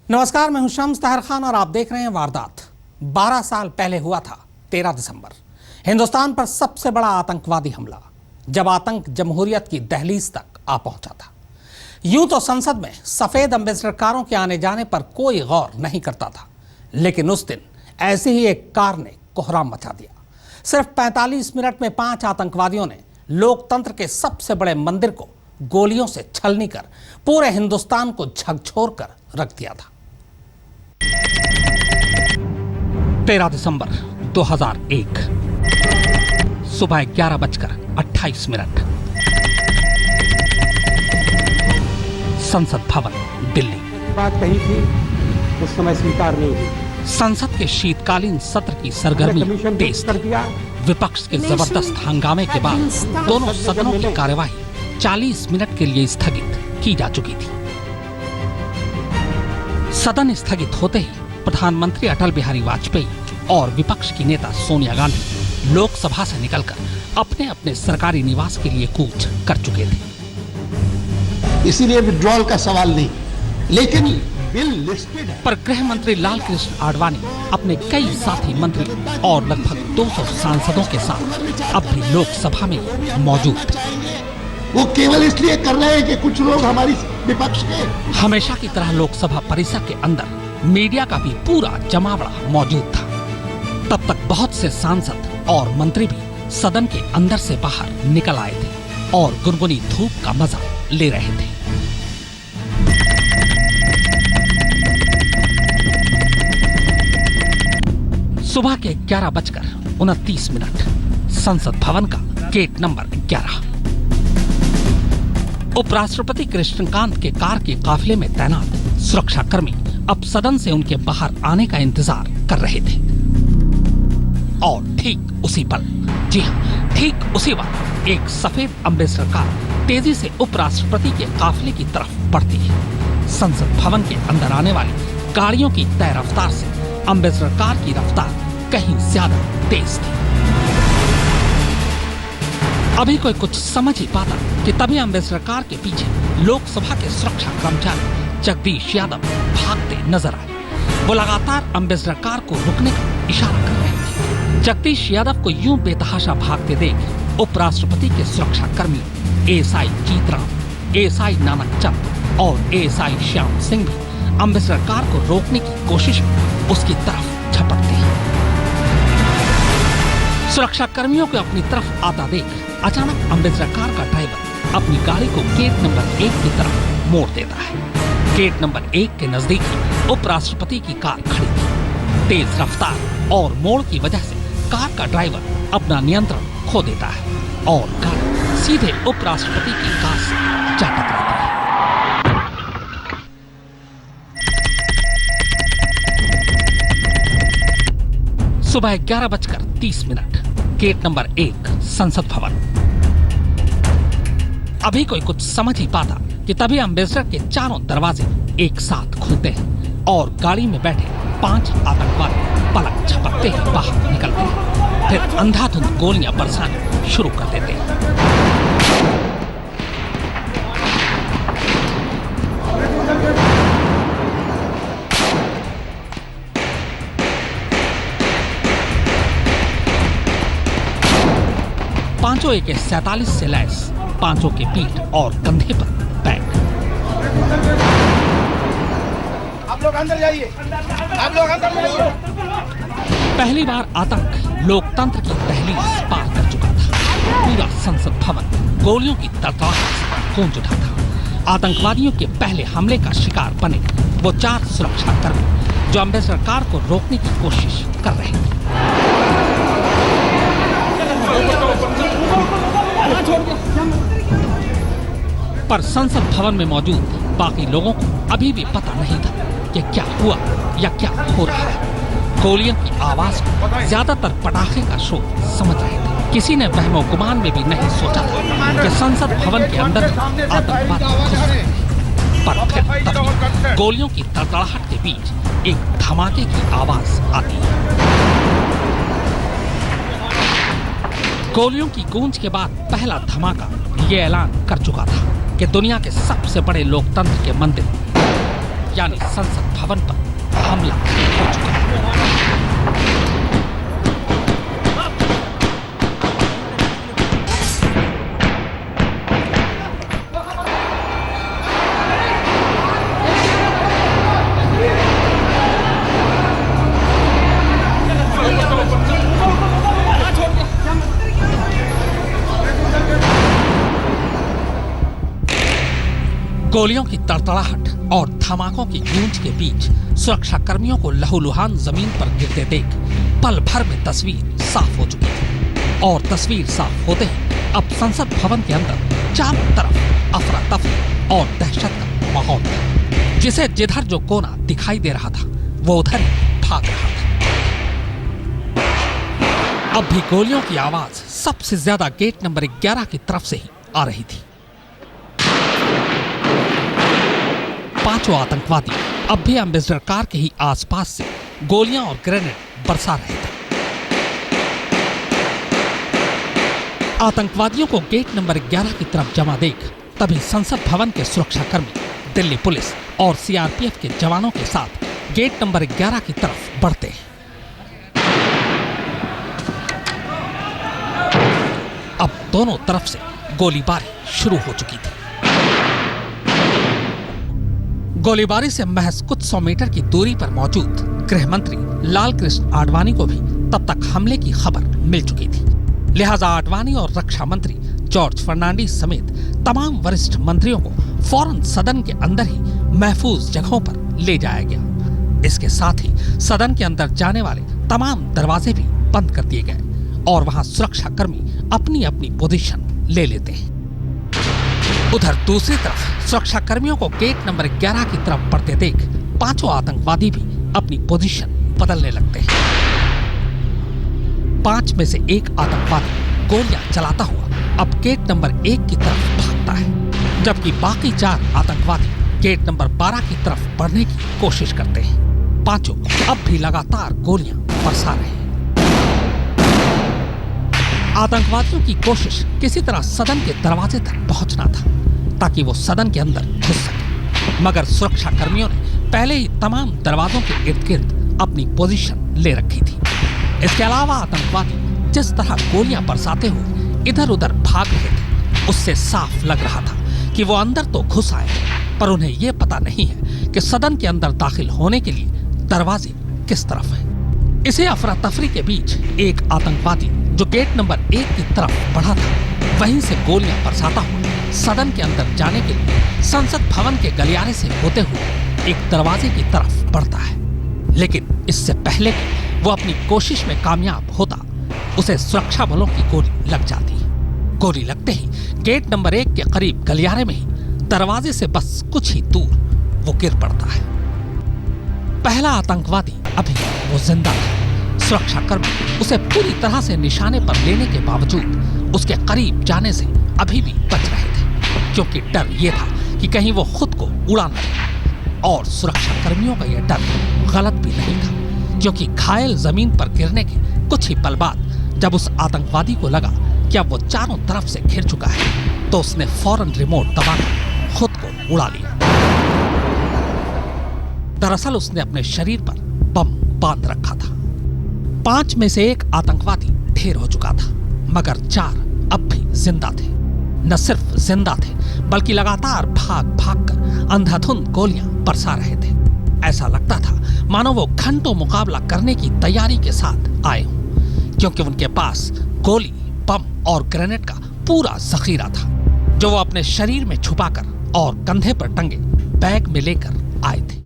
नमस्कार, मैं हूं शम्स तहर खान और आप देख रहे हैं वारदात। 12 साल पहले हुआ था 13 दिसंबर, हिंदुस्तान पर सबसे बड़ा आतंकवादी हमला, जब आतंक जमहूरियत की दहलीज तक आ पहुंचा था। यूं तो संसद में सफेद अम्बेसडर कारों के आने जाने पर कोई गौर नहीं करता था, लेकिन उस दिन ऐसी ही एक कार ने कोहराम मचा दिया। सिर्फ 45 मिनट में 5 आतंकवादियों ने लोकतंत्र के सबसे बड़े मंदिर को गोलियों से छलनी कर पूरे हिंदुस्तान को झकझोर कर रख दिया था। 13 दिसंबर 2001 सुबह 11:28 संसद भवन, दिल्ली। बात कही थी उस समय स्वीकार नहीं हुई। संसद के शीतकालीन सत्र की सरगर्मी तेज कर दिया। विपक्ष के जबरदस्त हंगामे के बाद दोनों सदनों की कार्यवाही 40 मिनट के लिए स्थगित की जा चुकी थी। सदन स्थगित होते ही प्रधानमंत्री अटल बिहारी वाजपेयी और विपक्ष की नेता सोनिया गांधी लोकसभा से निकलकर अपने अपने सरकारी निवास के लिए कूच कर चुके थे। इसीलिए विड्रॉल का सवाल नहीं, लेकिन बिल लिस्टेड है। पर गृह मंत्री लालकृष्ण आडवाणी अपने कई साथी मंत्री और लगभग 200 सांसदों के साथ अब भी लोकसभा में मौजूद थे। वो केवल इसलिए कर रहे हैं कि कुछ लोग हमारी विपक्ष के। हमेशा की तरह लोकसभा परिसर के अंदर मीडिया का भी पूरा जमावड़ा मौजूद था। तब तक बहुत से सांसद और मंत्री भी सदन के अंदर से बाहर निकल आए थे और गुनगुनी धूप का मजा ले रहे थे। सुबह के 11:29 संसद भवन का गेट नंबर 11। उपराष्ट्रपति कृष्णकांत के कार के काफिले में तैनात सुरक्षाकर्मी अब सदन से उनके बाहर आने का इंतजार कर रहे थे। और ठीक उसी पल, जी हाँ, ठीक उसी वक्त एक सफेद अम्बेसडर कार तेजी से उपराष्ट्रपति के काफिले की तरफ बढ़ती है। संसद भवन के अंदर आने वाली गाड़ियों की तय रफ्तार से अम्बेसडर कार की रफ्तार कहीं ज्यादा तेज थी। अभी कोई कुछ समझ ही पाता कि तभी अम्बेसडर कार के पीछे लोकसभा के सुरक्षा कर्मचारी जगदीश यादव भागते नजर आए। वो लगातार अम्बेसडर कार को रुकने का इशारा कर रहे थे। जगदीश यादव को यूं बेतहाशा भागते देख उपराष्ट्रपति के सुरक्षा कर्मी एएसआई जीतराम, एएसआई नानक चंद और एएसआई श्याम सिंह भी अम्बेसडर कार को रोकने की कोशिश में उसकी तरफ झपटते हैं। सुरक्षा कर्मियों को अपनी तरफ आता देख अचानक अम्बेसडर कार का ड्राइवर अपनी गाड़ी को गेट नंबर 1 की तरफ मोड़ देता है। गेट नंबर 1 के नजदीक ही उपराष्ट्रपति की कार खड़ी थी। तेज रफ्तार और मोड़ की वजह से कार का ड्राइवर अपना नियंत्रण खो देता है और गाड़ी सीधे उपराष्ट्रपति की कार से जा टकराती है। सुबह 11:30 गेट नंबर 1 संसद भवन। अभी कोई कुछ समझ ही पाता कि तभी अम्बेसडर के चारों दरवाजे एक साथ खुलते हैं और गाड़ी में बैठे 5 आतंकवादी पलक झपकते ही बाहर निकलते हैं। फिर अंधाधुंध गोलियां बरसाना शुरू कर देते हैं। पांचों AK-47 से लैस, पांचों के पीठ और कंधे पर बैग। आप लोग अंदर जाइए, आप लोग अंदर जाइए। पहली बार आतंक लोकतंत्र की दहलीज पार कर चुका था। पूरा संसद भवन गोलियों की तड़तड़ाहट से गूंज उठा था। आतंकवादियों के पहले हमले का शिकार बने वो 4 सुरक्षाकर्मी जो अम्बेसडर कार को रोकने की कोशिश कर रहे थे। पर संसद भवन में मौजूद बाकी लोगों को अभी भी पता नहीं था कि क्या हुआ या क्या हो रहा है। गोलियों की आवाज को ज्यादातर पटाखे का शोर समझ रहे थे। किसी ने वहमो गुमान में भी नहीं सोचा था कि संसद भवन के अंदर आतंकवादी घुस सकते हैं। पर फिर तभी गोलियों की तड़तड़ाहट के बीच एक धमाके की आवाज आती है। गोलियों की गूंज के बाद पहला धमाका ये ऐलान कर चुका था कि दुनिया के सबसे बड़े लोकतंत्र के मंदिर यानी संसद भवन पर हमला हो चुका है। गोलियों की तड़तड़ाहट और धमाकों की गूंज के बीच सुरक्षा कर्मियों को लहूलुहान जमीन पर गिरते देख पल भर में तस्वीर साफ हो चुकी थी। और तस्वीर साफ होते ही अब संसद भवन के अंदर चारों तरफ अफरा तफरी और दहशत का माहौल था, जिसे जिधर जो कोना दिखाई दे रहा था वो उधर ही भाग रहा था। अब भी गोलियों की आवाज सबसे ज्यादा गेट नंबर 11 की तरफ से ही आ रही थी। पांचों आतंकवादी अब भी एम्बेसडर कार के ही आसपास से गोलियां और ग्रेनेड बरसा रहे थे। आतंकवादियों को गेट नंबर 11 की तरफ जमा देख तभी संसद भवन के सुरक्षाकर्मी दिल्ली पुलिस और सीआरपीएफ के जवानों के साथ गेट नंबर 11 की तरफ बढ़ते हैं। अब दोनों तरफ से गोलीबारी शुरू हो चुकी थी। गोलीबारी से महज कुछ 100 मीटर की दूरी पर मौजूद गृह मंत्री लाल कृष्ण आडवाणी को भी तब तक हमले की खबर मिल चुकी थी। लिहाजा आडवाणी और रक्षा मंत्री जॉर्ज फर्नांडीज समेत तमाम वरिष्ठ मंत्रियों को फौरन सदन के अंदर ही महफूज जगहों पर ले जाया गया। इसके साथ ही सदन के अंदर जाने वाले तमाम दरवाजे भी बंद कर दिए गए और वहां सुरक्षा कर्मी अपनी अपनी पोजीशन ले लेते हैं। उधर दूसरी तरफ सुरक्षा कर्मियों को गेट नंबर 11 की तरफ बढ़ते देख पांचों आतंकवादी भी अपनी पोजीशन बदलने लगते हैं। 5 में से एक आतंकवादी गोलियां चलाता हुआ अब गेट नंबर 1 की तरफ भागता है, जबकि बाकी 4 आतंकवादी गेट नंबर 12 की तरफ बढ़ने की कोशिश करते हैं। पांचों अब भी लगातार गोलियां बरसा रहे हैं। आतंकवादियों की कोशिश किसी तरह सदन के दरवाजे तक पहुंचना था ताकि वो सदन के अंदर घुस सके, मगर सुरक्षा कर्मियों ने पहले ही तमाम दरवाजों के इर्द गिर्द अपनी पोजीशन ले रखी थी। इसके अलावा आतंकवादी जिस तरह गोलियां बरसाते हुए इधर उधर भाग रहे थे, उससे साफ लग रहा था कि वो अंदर तो घुस आए, पर उन्हें यह पता नहीं है कि सदन के अंदर दाखिल होने के लिए दरवाजे किस तरफ हैं। इसी अफरा तफरी के बीच एक आतंकवादी जो गेट नंबर 1 की तरफ बढ़ा था, वहीं से गोलियां बरसाता हुआ सदन के अंदर जाने के लिए संसद भवन के गलियारे से होते हुए एक दरवाजे की तरफ बढ़ता है। लेकिन इससे पहले कि वो अपनी कोशिश में कामयाब होता, उसे सुरक्षा बलों की गोली लग जाती है। गोली लगते ही गेट नंबर 1 के करीब गलियारे में ही दरवाजे से बस कुछ ही दूर वो गिर पड़ता है। पहला आतंकवादी अभी वो जिंदा था। सुरक्षाकर्मी उसे पूरी तरह से निशाने पर लेने के बावजूद उसके करीब जाने से अभी भी बच रहे थे, क्योंकि डर ये था कि कहीं वो खुद को उड़ा न दे। और सुरक्षाकर्मियों का यह डर गलत भी नहीं था, क्योंकि घायल जमीन पर गिरने के कुछ ही पल बाद जब उस आतंकवादी को लगा कि अब वो चारों तरफ से घिर चुका है, तो उसने फौरन रिमोट दबाकर खुद को उड़ा लिया। दरअसल उसने अपने शरीर पर बम बांध रखा था। 5 में से एक आतंकवादी ढेर हो चुका था, मगर 4 अब भी जिंदा थे। न सिर्फ जिंदा थे, बल्कि लगातार भाग भाग कर अंधाधुंध गोलियां बरसा रहे थे। ऐसा लगता था मानो वो घंटों मुकाबला करने की तैयारी के साथ आए हों, क्योंकि उनके पास गोली, बम और ग्रेनेड का पूरा जखीरा था, जो वो अपने शरीर में छुपाकर और कंधे पर टंगे बैग में लेकर आए थे।